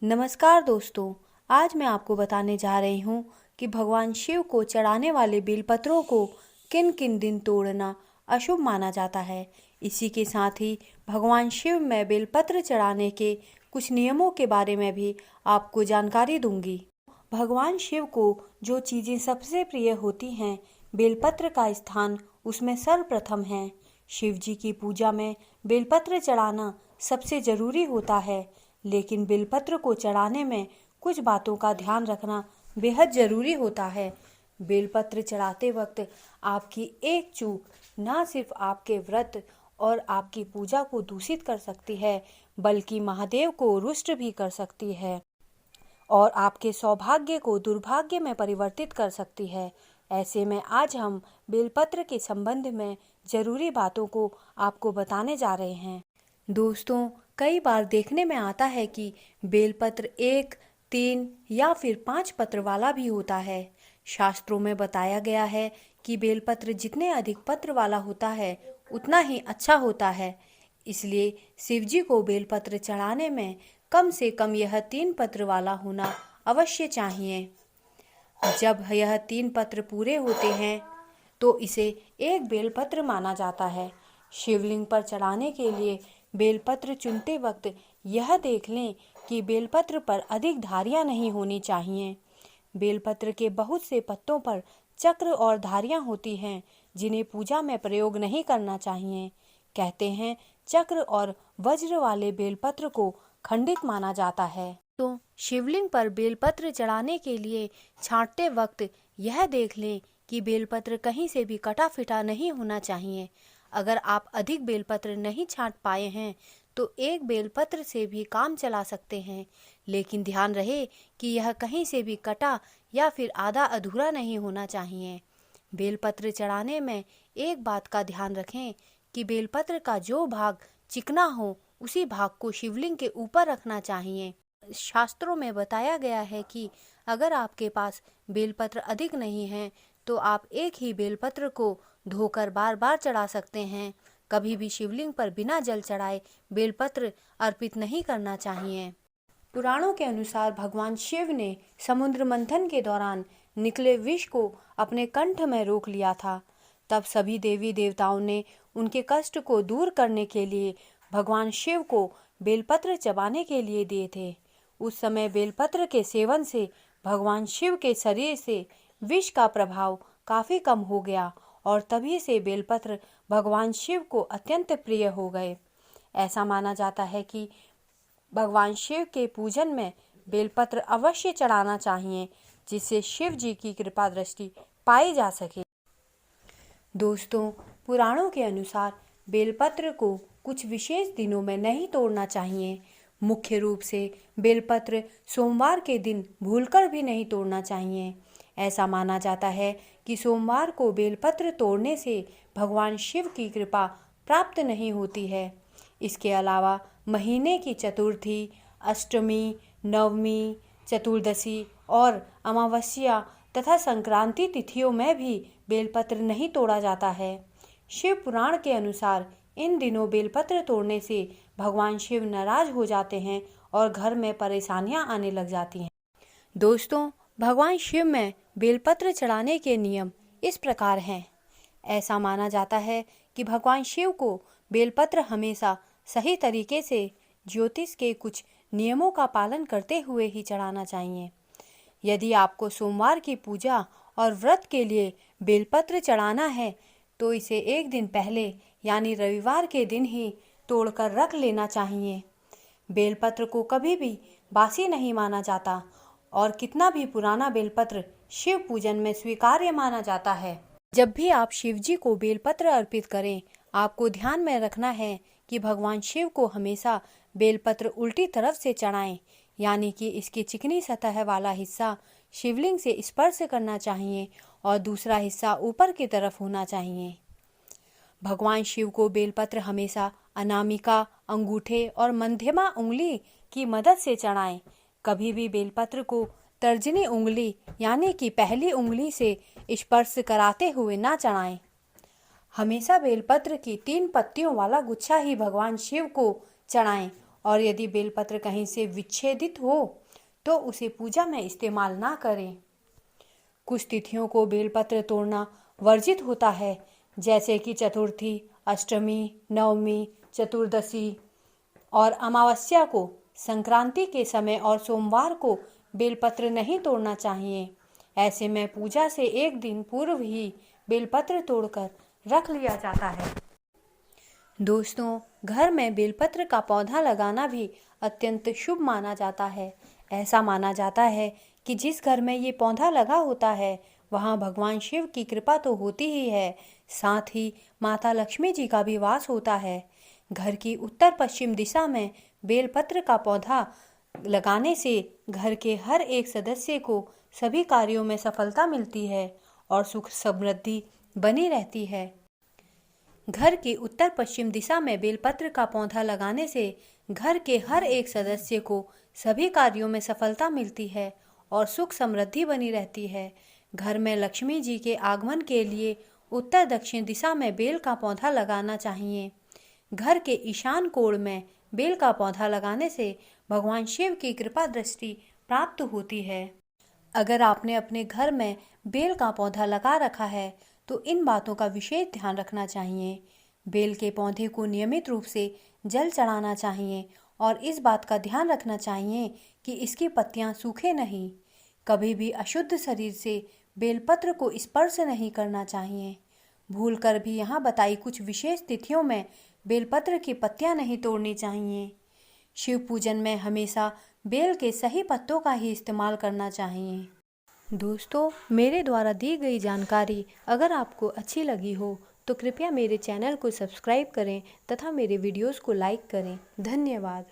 नमस्कार दोस्तों, आज मैं आपको बताने जा रही हूँ कि भगवान शिव को चढ़ाने वाले बेलपत्रों को किन किन दिन तोड़ना अशुभ माना जाता है। इसी के साथ ही भगवान शिव में बेलपत्र चढ़ाने के कुछ नियमों के बारे में भी आपको जानकारी दूंगी। भगवान शिव को जो चीज़ें सबसे प्रिय होती हैं, बेलपत्र का स्थान उसमें सर्वप्रथम है। शिव जी की पूजा में बेलपत्र चढ़ाना सबसे जरूरी होता है, लेकिन बेलपत्र को चढ़ाने में कुछ बातों का ध्यान रखना बेहद ज़रूरी होता है। बेलपत्र चढ़ाते वक्त आपकी एक चूक ना सिर्फ आपके व्रत और आपकी पूजा को दूषित कर सकती है, बल्कि महादेव को रुष्ट भी कर सकती है और आपके सौभाग्य को दुर्भाग्य में परिवर्तित कर सकती है। ऐसे में आज हम बेलपत्र के संबंध में ज़रूरी बातों को आपको बताने जा रहे हैं। दोस्तों, कई बार देखने में आता है कि बेलपत्र 1, 3 या फिर 5 पत्र वाला भी होता है। शास्त्रों में बताया गया है कि बेलपत्र जितने अधिक पत्र वाला होता है उतना ही अच्छा होता है। इसलिए शिवजी को बेलपत्र चढ़ाने में कम से कम यह 3 पत्र वाला होना अवश्य चाहिए। जब यह 3 पत्र पूरे होते हैं तो इसे एक बेलपत्र माना जाता है। शिवलिंग पर चढ़ाने के लिए बेलपत्र चुनते वक्त यह देख लें कि बेलपत्र पर अधिक धारियां नहीं होनी चाहिए। बेलपत्र के बहुत से पत्तों पर चक्र और धारियां होती हैं, जिन्हें पूजा में प्रयोग नहीं करना चाहिए। कहते हैं चक्र और वज्र वाले बेलपत्र को खंडित माना जाता है। तो शिवलिंग पर बेलपत्र चढ़ाने के लिए छांटते वक्त यह देख लें कि बेलपत्र कहीं से भी कटा फिटा नहीं होना चाहिए। अगर आप अधिक बेलपत्र नहीं छांट पाए हैं तो एक बेलपत्र से भी काम चला सकते हैं, लेकिन ध्यान रहे कि यह कहीं से भी कटा या फिर आधा अधूरा नहीं होना चाहिए। बेलपत्र चढ़ाने में एक बात का ध्यान रखें कि बेलपत्र का जो भाग चिकना हो उसी भाग को शिवलिंग के ऊपर रखना चाहिए। शास्त्रों में बताया गया है कि अगर आपके पास बेलपत्र अधिक नहीं है तो आप एक ही बेलपत्र को धोकर बार बार चढ़ा सकते हैं। कभी भी शिवलिंग पर बिना जल चढ़ाए बेलपत्र अर्पित नहीं करना चाहिए। पुराणों के अनुसार भगवान शिव ने समुद्र मंथन के दौरान निकले विष को अपने कंठ में रोक लिया था। तब सभी देवी देवताओं ने उनके कष्ट को दूर करने के लिए भगवान शिव को बेलपत्र चबाने के लिए दिए थे। उस समय बेलपत्र के सेवन से भगवान शिव के शरीर से विष का प्रभाव काफी कम हो गया और तभी से बेलपत्र भगवान शिव को अत्यंत प्रिय हो गए। ऐसा माना जाता है कि भगवान शिव के पूजन में बेलपत्र अवश्य चढ़ाना चाहिए, जिससे शिव जी की कृपा दृष्टि पाई जा सके। दोस्तों, पुराणों के अनुसार बेलपत्र को कुछ विशेष दिनों में नहीं तोड़ना चाहिए। मुख्य रूप से बेलपत्र सोमवार के दिन भूलकर भी नहीं तोड़ना चाहिए। ऐसा माना जाता है कि सोमवार को बेलपत्र तोड़ने से भगवान शिव की कृपा प्राप्त नहीं होती है। इसके अलावा महीने की चतुर्थी, अष्टमी, नवमी, चतुर्दशी और अमावस्या तथा संक्रांति तिथियों में भी बेलपत्र नहीं तोड़ा जाता है। शिव पुराण के अनुसार इन दिनों बेलपत्र तोड़ने से भगवान शिव नाराज हो जाते हैं और घर में परेशानियां आने लग जाती हैं। दोस्तों, भगवान शिव में बेलपत्र चढ़ाने के नियम इस प्रकार हैं। ऐसा माना जाता है कि भगवान शिव को बेलपत्र हमेशा सही तरीके से ज्योतिष के कुछ नियमों का पालन करते हुए ही चढ़ाना चाहिए। यदि आपको सोमवार की पूजा और व्रत के लिए बेलपत्र चढ़ाना है तो इसे एक दिन पहले यानी रविवार के दिन ही तोड़कर रख लेना चाहिए। बेलपत्र को कभी भी बासी नहीं माना जाता और कितना भी पुराना बेलपत्र शिव पूजन में स्वीकार्य माना जाता है। जब भी आप शिव जी को बेलपत्र अर्पित करें, आपको ध्यान में रखना है कि भगवान शिव को हमेशा बेलपत्र उल्टी तरफ से चढ़ाएं, यानी कि इसकी चिकनी सतह वाला हिस्सा शिवलिंग से स्पर्श करना चाहिए और दूसरा हिस्सा ऊपर की तरफ होना चाहिए। भगवान शिव को बेलपत्र हमेशा अनामिका, अंगूठे और मध्यमा उंगली की मदद से चढ़ाएं। कभी भी बेलपत्र को तर्जनी उंगली यानी कि पहली उंगली से स्पर्श कराते हुए ना चढ़ाएं। हमेशा बेलपत्र की 3 पत्तियों वाला गुच्छा ही भगवान शिव को चढ़ाएं और यदि बेलपत्र कहीं से विच्छेदित हो तो उसे पूजा में इस्तेमाल ना करें। कुछ तिथियों को बेलपत्र तोड़ना वर्जित होता है, जैसे कि चतुर्थी, अष्टमी, नवमी, चतुर्दशी और अमावस्या को, संक्रांति के समय और सोमवार को बेलपत्र नहीं तोड़ना चाहिए। ऐसे में पूजा से एक दिन पूर्व ही बेलपत्र तोड़कर रख लिया जाता है। दोस्तों, घर में बेलपत्र का पौधा लगाना भी अत्यंत शुभ माना जाता है। ऐसा माना जाता है कि जिस घर में ये पौधा लगा होता है वहाँ भगवान शिव की कृपा तो होती ही है, साथ ही माता लक्ष्मी जी का भी वास होता है। घर की उत्तर पश्चिम दिशा में बेलपत्र का पौधा लगाने से घर के हर एक सदस्य को सभी कार्यों में सफलता मिलती है और सुख समृद्धि बनी रहती है। घर की उत्तर पश्चिम दिशा में बेलपत्र का पौधा लगाने से घर के हर एक सदस्य को सभी कार्यों में सफलता मिलती है और सुख समृद्धि बनी रहती है। घर में लक्ष्मी जी के आगमन के लिए उत्तर दक्षिण दिशा में बेल का पौधा लगाना चाहिए। घर के ईशान कोण में बेल का पौधा लगाने से भगवान शिव की कृपा दृष्टि प्राप्त होती है। अगर आपने अपने घर में बेल का पौधा लगा रखा है तो इन बातों का विशेष ध्यान रखना चाहिए। बेल के पौधे को नियमित रूप से जल चढ़ाना चाहिए और इस बात का ध्यान रखना चाहिए कि इसकी पत्तियां सूखे नहीं। कभी भी अशुद्ध शरीर से बेलपत्र को स्पर्श नहीं करना चाहिए। भूलकर भी यहाँ बताई कुछ विशेष तिथियों में बेलपत्र की पत्तियां नहीं तोड़नी चाहिए। शिव पूजन में हमेशा बेल के सही पत्तों का ही इस्तेमाल करना चाहिए। दोस्तों, मेरे द्वारा दी गई जानकारी अगर आपको अच्छी लगी हो तो कृपया मेरे चैनल को सब्सक्राइब करें तथा मेरे वीडियोस को लाइक करें। धन्यवाद।